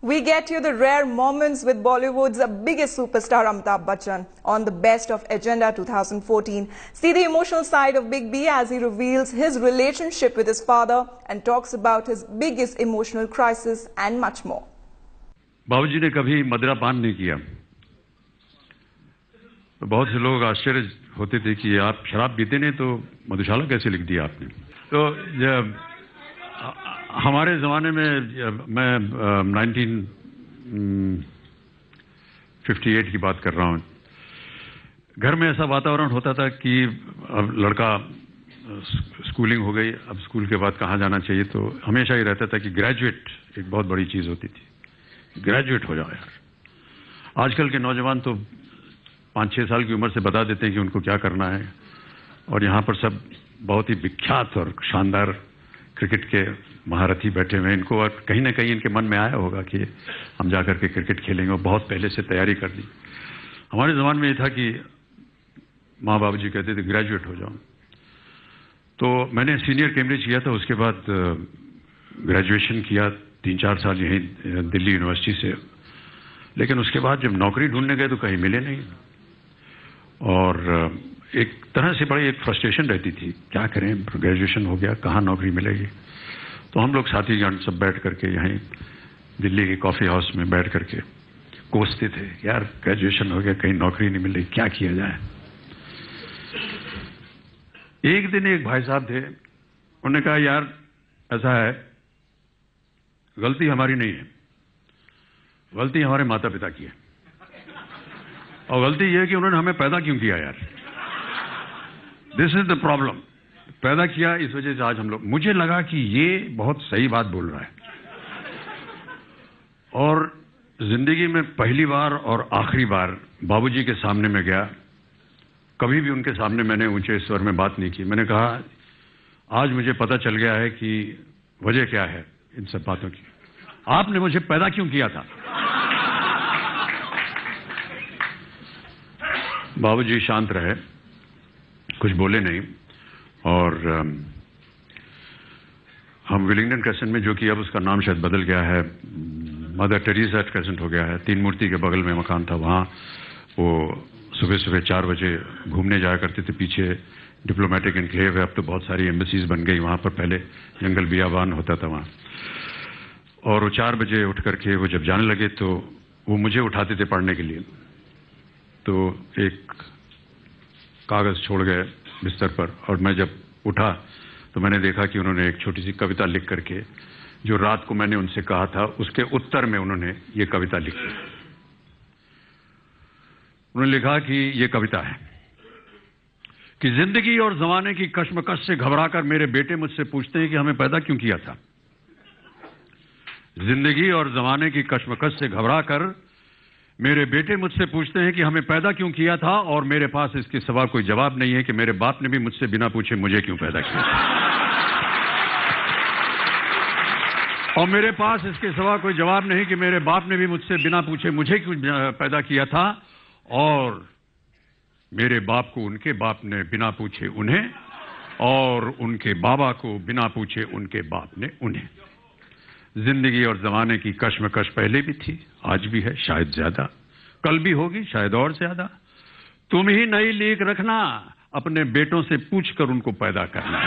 We get you the rare moments with Bollywood's biggest superstar Amitabh Bachchan on the Best of Agenda 2014. See the emotional side of Big B as he reveals his relationship with his father and talks about his biggest emotional crisis and much more. बाबूजी ने कभी मदिरा पान नहीं किया। तो बहुत से लोग आश्चर्य होते थे कि आप शराब पीते नहीं तो मधुशाला कैसे लिख दिया आपने। तो हमारे ज़माने में मैं 1958 की बात कर रहा हूँ। घर में ऐसा वातावरण होता था कि अब लड़का स्कूलिंग हो गई, अब स्कूल के बाद कहाँ जाना चाहिए, तो हमेशा ही रहता था कि ग्रेजुएट एक बहुत बड़ी चीज़ होती थी, ग्रेजुएट हो जाओ यार। आजकल के नौजवान तो 5-6 साल की उम्र से बता देते हैं कि उनको क्या करना है, और यहाँ पर सब बहुत ही विख्यात और शानदार क्रिकेट के महारथी बैठे हुए हैं। इनको और कहीं ना कहीं इनके मन में आया होगा कि हम जाकर के क्रिकेट खेलेंगे, और बहुत पहले से तैयारी कर ली। हमारे ज़माने में ये था कि माँ बाबू जी कहते थे ग्रेजुएट हो जाओ। तो मैंने सीनियर कैम्ब्रिज किया था, उसके बाद ग्रेजुएशन किया 3-4 साल यहीं दिल्ली यूनिवर्सिटी से। लेकिन उसके बाद जब नौकरी ढूंढने गए तो कहीं मिले नहीं, और एक तरह से बड़ी एक फ्रस्ट्रेशन रहती थी, क्या करें, ग्रेजुएशन हो गया, कहाँ नौकरी मिलेगी। तो हम लोग साथीगण सब बैठ करके यहीं दिल्ली के कॉफ़ी हाउस में बैठ करके कोसते थे, यार ग्रेजुएशन हो गया, कहीं नौकरी नहीं मिल रही, क्या किया जाए। एक दिन एक भाई साहब थे, उन्होंने कहा यार ऐसा है, गलती हमारी नहीं है, गलती हमारे माता पिता की है, और गलती यह है कि उन्होंने हमें पैदा क्यों किया यार। दिस इज द प्रॉब्लम, पैदा किया इस वजह से आज हम लोग। मुझे लगा कि ये बहुत सही बात बोल रहा है, और जिंदगी में पहली बार और आखिरी बार बाबूजी के सामने में गया। कभी भी उनके सामने मैंने ऊंचे स्वर में बात नहीं की। मैंने कहा आज मुझे पता चल गया है कि वजह क्या है इन सब बातों की, आपने मुझे पैदा क्यों किया था। बाबूजी शांत रहे, कुछ बोले नहीं, और हम विलिंगडन क्रेसेंट में, जो कि अब उसका नाम शायद बदल गया है, मदर टेरेसा क्रेसेंट हो गया है, 3 मूर्ति के बगल में मकान था, वहाँ वो सुबह सुबह 4 बजे घूमने जाया करते थे। पीछे डिप्लोमेटिक एनक्लेव है, अब तो बहुत सारी एम्बेसीज बन गई, वहाँ पर पहले जंगल बियाबान होता था वहाँ। और वो 4 बजे उठ करके वो जब जाने लगे तो वो मुझे उठाते थे पढ़ने के लिए। तो एक कागज़ छोड़ गए बिस्तर पर, और मैं जब उठा तो मैंने देखा कि उन्होंने एक छोटी सी कविता लिख करके, जो रात को मैंने उनसे कहा था, उसके उत्तर में उन्होंने ये कविता लिखी। उन्होंने लिखा कि ये कविता है कि जिंदगी और जमाने की कश्मकश से घबराकर मेरे बेटे मुझसे पूछते हैं कि हमें पैदा क्यों किया था। जिंदगी और जमाने की कश्मकश से घबराकर मेरे बेटे मुझसे पूछते हैं कि हमें पैदा क्यों किया था, और मेरे पास इसके सिवा कोई जवाब नहीं है कि मेरे बाप ने भी मुझसे बिना पूछे मुझे क्यों पैदा किया। और मेरे पास इसके सिवा कोई जवाब नहीं कि मेरे बाप ने भी मुझसे बिना पूछे मुझे क्यों पैदा किया था, और मेरे बाप को उनके बाप ने बिना पूछे उन्हें, और उनके बाबा को बिना पूछे उनके बाप ने उन्हें। जिंदगी और जमाने की कश्मकश पहले भी थी, आज भी है, शायद ज्यादा, कल भी होगी शायद और ज्यादा। तुम ही नई लीक रखना, अपने बेटों से पूछकर उनको पैदा करना।